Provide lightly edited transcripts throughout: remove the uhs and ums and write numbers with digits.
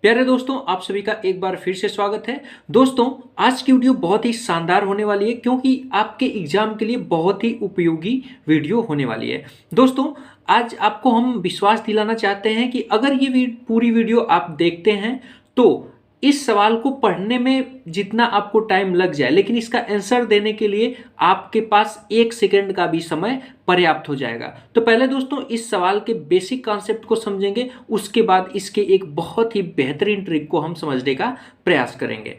प्यारे दोस्तों, आप सभी का एक बार फिर से स्वागत है। दोस्तों, आज की वीडियो बहुत ही शानदार होने वाली है क्योंकि आपके एग्जाम के लिए बहुत ही उपयोगी वीडियो होने वाली है। दोस्तों, आज आपको हम विश्वास दिलाना चाहते हैं कि अगर ये पूरी वीडियो आप देखते हैं तो इस सवाल को पढ़ने में जितना आपको टाइम लग जाए, लेकिन इसका आंसर देने के लिए आपके पास 1 सेकंड का भी समय पर्याप्त हो जाएगा। तो पहले दोस्तों इस सवाल के बेसिक कॉन्सेप्ट को समझेंगे, उसके बाद इसके एक बहुत ही बेहतरीन ट्रिक को हम समझने का प्रयास करेंगे।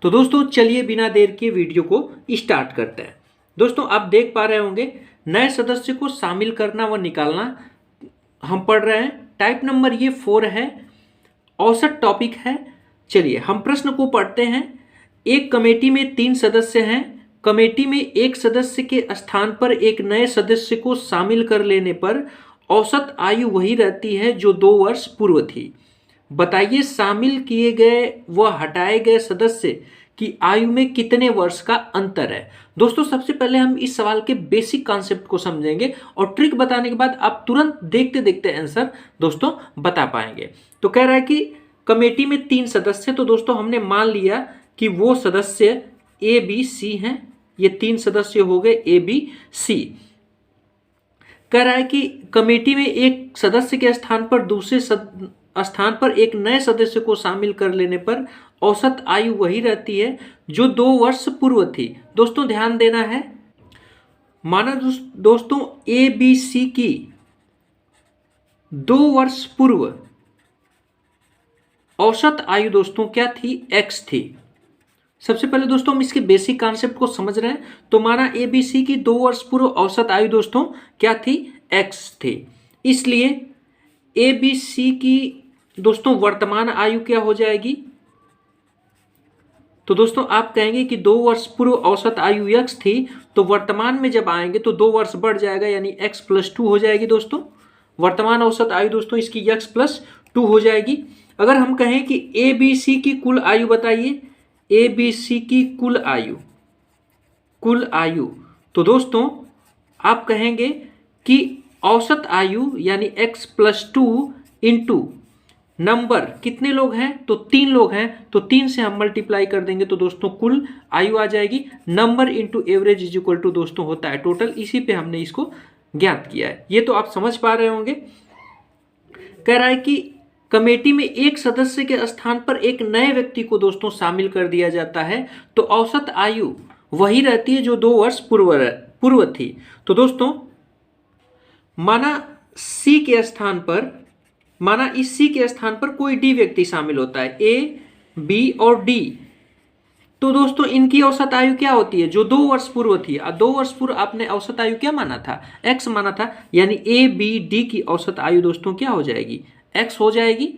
तो दोस्तों चलिए बिना देर के वीडियो को स्टार्ट करते हैं। दोस्तों आप देख पा रहे होंगे, नए सदस्य को शामिल करना व निकालना हम पढ़ रहे हैं। टाइप नंबर ये 4 है, औसत टॉपिक है। चलिए हम प्रश्न को पढ़ते हैं। एक कमेटी में 3 सदस्य हैं। कमेटी में एक सदस्य के स्थान पर एक नए सदस्य को शामिल कर लेने पर औसत आयु वही रहती है जो 2 वर्ष पूर्व थी। बताइए शामिल किए गए व हटाए गए सदस्य की आयु में कितने वर्ष का अंतर है। दोस्तों सबसे पहले हम इस सवाल के बेसिक कॉन्सेप्ट को समझेंगे और ट्रिक बताने के बाद आप तुरंत देखते देखते आंसर दोस्तों बता पाएंगे। तो कह रहा है कि कमेटी में 3 सदस्य, तो दोस्तों हमने मान लिया कि वो सदस्य ए बी सी हैं। ये 3 सदस्य हो गए ए बी सी। कह रहा है कि कमेटी में एक सदस्य के स्थान पर दूसरे स्थान पर एक नए सदस्य को शामिल कर लेने पर औसत आयु वही रहती है जो 2 वर्ष पूर्व थी। दोस्तों ध्यान देना है, माना दोस्तों ए बी सी की 2 वर्ष पूर्व औसत आयु दोस्तों क्या थी, एक्स थी। सबसे पहले दोस्तों हम इसके बेसिक कॉन्सेप्ट को समझ रहे हैं। तो माना ए बी सी की 2 वर्ष पूर्व औसत आयु दोस्तों क्या थी, एक्स थी। इसलिए ए बी सी की दोस्तों वर्तमान आयु क्या हो जाएगी। तो दोस्तों आप कहेंगे कि 2 वर्ष पूर्व औसत आयु एक्स थी, तो वर्तमान में जब आएंगे तो 2 वर्ष बढ़ जाएगा, यानी एक्स प्लस 2 हो जाएगी। दोस्तों वर्तमान औसत आयु दोस्तों इसकी एक्स प्लस 2 हो जाएगी। अगर हम कहें कि ए बी सी की कुल आयु बताइए, ए बी सी की कुल आयु, तो दोस्तों आप कहेंगे कि औसत आयु यानी x प्लस 2 इंटू नंबर, कितने लोग हैं तो 3 लोग हैं, तो 3 से हम मल्टीप्लाई कर देंगे तो दोस्तों कुल आयु आ जाएगी। Number into average is equal to दोस्तों होता है टोटल। इसी पे हमने इसको ज्ञात किया है। ये तो आप समझ पा रहे होंगे। कह रहा है कि कमेटी में एक सदस्य के स्थान पर एक नए व्यक्ति को दोस्तों शामिल कर दिया जाता है तो औसत आयु वही रहती है जो 2 वर्ष पूर्व थी। तो दोस्तों माना सी के स्थान पर, माना इस सी के स्थान पर कोई डी व्यक्ति शामिल होता है, ए बी और डी। तो दोस्तों इनकी औसत आयु क्या होती है, जो 2 वर्ष पूर्व थी। 2 वर्ष पूर्व आपने औसत आयु क्या माना था, एक्स माना था, यानी ए बी डी की औसत आयु दोस्तों क्या हो जाएगी, एक्स हो जाएगी।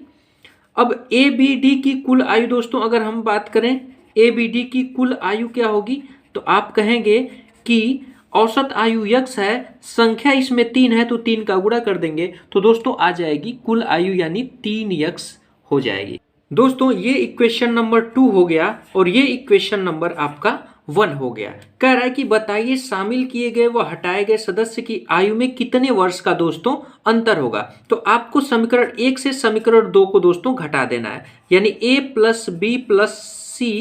अब ए बी डी की कुल आयु दोस्तों अगर हम बात करें, ए बी डी की कुल आयु क्या होगी, तो आप कहेंगे कि औसत आयु यक्स है, संख्या इसमें 3 है तो 3 का गुणा कर देंगे तो दोस्तों आ जाएगी कुल आयु यानी 3 यक्स हो जाएगी। दोस्तों ये इक्वेशन नंबर 2 हो गया और ये इक्वेशन नंबर आपका 1 हो गया। कह रहा है कि बताइए शामिल किए गए व हटाए गए सदस्य की आयु में कितने वर्ष का दोस्तों अंतर होगा। तो आपको समीकरण 1 से समीकरण 2 को दोस्तों घटा देना है, यानी a plus B plus C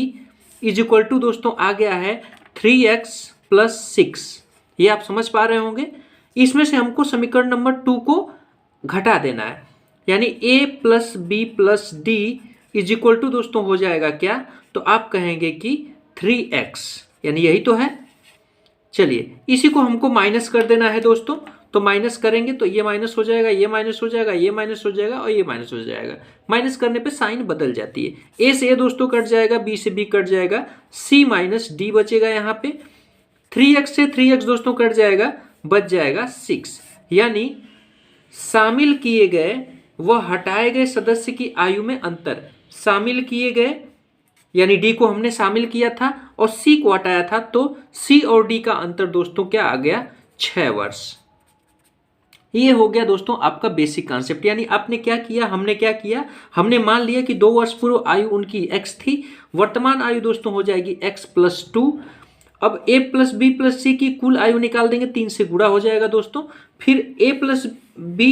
is equal to दोस्तों आ गया है 3x प्लस 6। ये आप समझ पा रहे होंगे। इसमें से हमको समीकरण नंबर 2 को घटा देना है, यानी a plus B plus D is equal to दोस्तों हो जाएगा क्या, तो आप कहेंगे कि 3x, यानी यही तो है। चलिए इसी को हमको माइनस कर देना है दोस्तों। तो माइनस करेंगे तो ये माइनस हो जाएगा, ये माइनस हो जाएगा, ये माइनस हो जाएगा और ये माइनस हो जाएगा। माइनस करने पे साइन बदल जाती है। ए से ए दोस्तों कट जाएगा, बी से बी कट जाएगा, सी माइनस डी बचेगा यहाँ पे। 3x से 3x दोस्तों कट जाएगा, बच जाएगा 6। यानी शामिल किए गए व हटाए गए सदस्य की आयु में अंतर, शामिल किए गए यानी डी को हमने शामिल किया था और सी को हटाया था, तो सी और डी का अंतर दोस्तों क्या आ गया, 6 वर्ष। ये हो गया दोस्तों आपका बेसिक कॉन्सेप्ट। यानी आपने क्या किया, हमने क्या किया, हमने मान लिया कि 2 वर्ष पूर्व आयु उनकी एक्स थी, वर्तमान आयु दोस्तों हो जाएगी एक्स प्लस 2। अब a प्लस बी प्लस सी की कुल आयु निकाल देंगे, 3 से गुणा हो जाएगा दोस्तों। फिर a plus B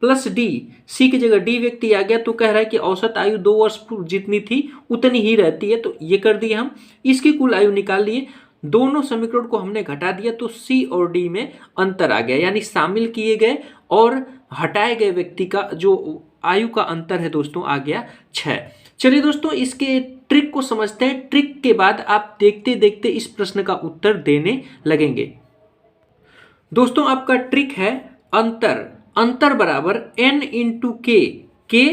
plus D, C की जगह डी व्यक्ति आ गया तो कह रहा है कि औसत आयु 2 वर्ष जितनी थी उतनी ही रहती है, तो ये कर दिए हम। इसकी कुल आयु निकाल लिए, दोनों समीकरण को हमने घटा दिया तो सी और डी में अंतर आ गया, यानी शामिल किए गए और हटाए गए व्यक्ति का जो आयु का अंतर है दोस्तों आ गया 6। चलिए दोस्तों इसके ट्रिक को समझते हैं। ट्रिक के बाद आप देखते देखते इस प्रश्न का उत्तर देने लगेंगे। दोस्तों आपका ट्रिक है अंतर, अंतर बराबर n इंटू के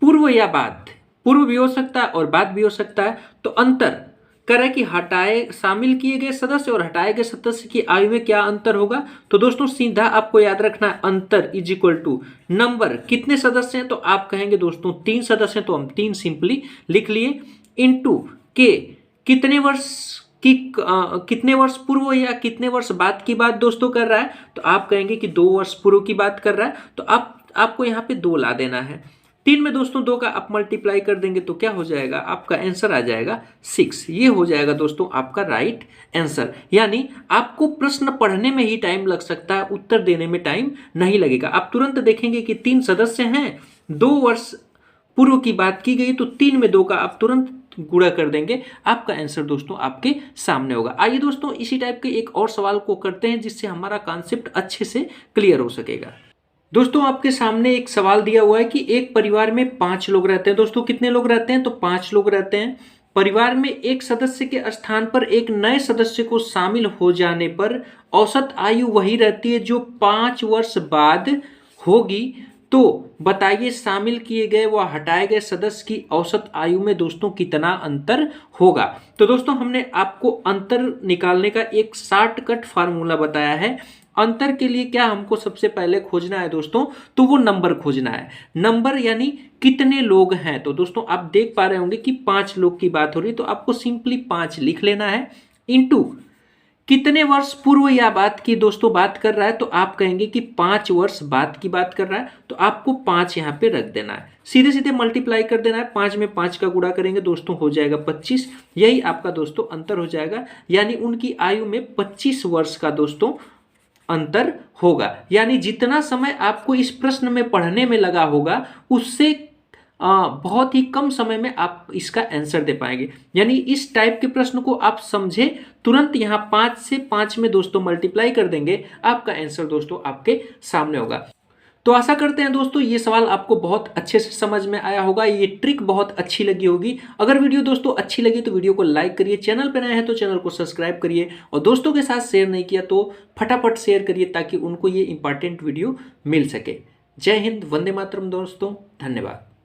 पूर्व या बाद, पूर्व भी हो सकता है और बाद भी हो सकता है। तो अंतर करे कि हटाए शामिल किए गए सदस्य और हटाए गए सदस्य की आयु में क्या अंतर होगा। तो दोस्तों सीधा आपको याद रखना है अंतर इज इक्वल टू नंबर, कितने सदस्य हैं तो आप कहेंगे दोस्तों 3 सदस्य हैं तो हम 3 सिंपली लिख लिए, इनटू के कितने वर्ष की कितने वर्ष पूर्व या कितने वर्ष बाद की बात दोस्तों कर रहा है, तो आप कहेंगे कि 2 वर्ष पूर्व की बात कर रहा है, तो आपको यहाँ पे 2 ला देना है। 3 में दोस्तों 2 का आप मल्टीप्लाई कर देंगे तो क्या हो जाएगा, आपका आंसर आ जाएगा 6। ये हो जाएगा दोस्तों आपका राइट आंसर। यानी आपको प्रश्न पढ़ने में ही टाइम लग सकता है, उत्तर देने में टाइम नहीं लगेगा। आप तुरंत देखेंगे कि 3 सदस्य हैं, 2 वर्ष पूर्व की बात की गई, तो 3 में 2 का आप तुरंत गुणा कर देंगे, आपका आंसर दोस्तों आपके सामने होगा। आइए दोस्तों इसी टाइप के एक और सवाल को करते हैं जिससे हमारा कॉन्सेप्ट अच्छे से क्लियर हो सकेगा। दोस्तों आपके सामने एक सवाल दिया हुआ है कि एक परिवार में 5 लोग रहते हैं। दोस्तों कितने लोग रहते हैं, तो 5 लोग रहते हैं। परिवार में एक सदस्य के स्थान पर एक नए सदस्य को शामिल हो जाने पर औसत आयु वही रहती है जो 5 वर्ष बाद होगी। तो बताइए शामिल किए गए व हटाए गए सदस्य की औसत आयु में दोस्तों कितना अंतर होगा। तो दोस्तों हमने आपको अंतर निकालने का एक शॉर्टकट फार्मूला बताया है। अंतर के लिए क्या हमको सबसे पहले खोजना है दोस्तों, तो वो नंबर खोजना है। नंबर यानी कितने लोग हैं। तो दोस्तों आप देख पा रहे होंगे कि 5 लोग की बात हो रही है, तो आपको सिंपली 5 लिख लेना है, इनटू कितने वर्ष पूर्व या बाद की दोस्तों बात कर रहा है, तो आप कहेंगे कि 5 वर्ष बाद की बात कर रहा है, तो आपको 5 यहाँ पे रख देना है। सीधे सीधे मल्टीप्लाई कर देना है, 5 में 5 का गुणा करेंगे दोस्तों हो जाएगा 25। यही आपका दोस्तों अंतर हो जाएगा, यानी उनकी आयु में 25 वर्ष का दोस्तों अंतर होगा। यानी जितना समय आपको इस प्रश्न में पढ़ने में लगा होगा उससे बहुत ही कम समय में आप इसका आंसर दे पाएंगे। यानी इस टाइप के प्रश्न को आप समझे तुरंत यहाँ 5 से 5 में दोस्तों मल्टीप्लाई कर देंगे, आपका आंसर दोस्तों आपके सामने होगा। तो आशा करते हैं दोस्तों ये सवाल आपको बहुत अच्छे से समझ में आया होगा, ये ट्रिक बहुत अच्छी लगी होगी। अगर वीडियो दोस्तों अच्छी लगी तो वीडियो को लाइक करिए, चैनल पर नए हैं तो चैनल को सब्सक्राइब करिए, और दोस्तों के साथ शेयर नहीं किया तो फटाफट शेयर करिए ताकि उनको ये इंपॉर्टेंट वीडियो मिल सके। जय हिंद, वंदे मातरम दोस्तों, धन्यवाद।